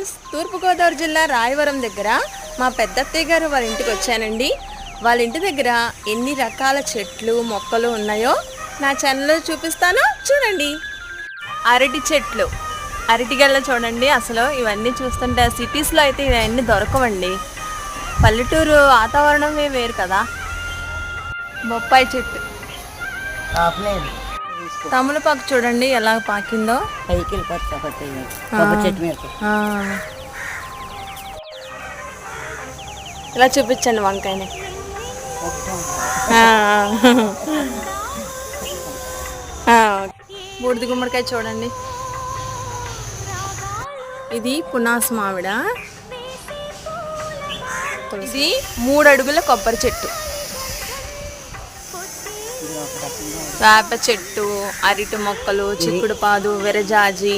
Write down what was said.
Friends, తూర్పుగోదావరి జిల్లా రాయవరం దగ్గర మా పెద్దత్తయ్య గారు వాళ్ళ ఇంటికి వచ్చానండి. వాళ్ళ ఇంటి దగ్గర ఎన్ని రకాల చెట్లు మొక్కలు ఉన్నాయో నా ఛానల్లో చూపిస్తాను, చూడండి. అరటి చెట్లు, అరటిగళ్ళ చూడండి. అసలు ఇవన్నీ చూస్తుంటే సిటీస్లో అయితే ఇవన్నీ దొరకవండి. పల్లెటూరు వాతావరణమే వేరు కదా. బొప్పాయి చెట్టు, తమలపాకు చూడండి ఎలా పాకిందో. ఇలా చూపించండి వంకాయని. బూడిద గుమ్మడికాయ చూడండి. ఇది పునాస మామిడ. ఇది 3 అడుగుల కొబ్బరి చెట్టు, వేప చెట్టు, అరటి మొక్కలు, చిక్కుడు పాదు, విరజాజి,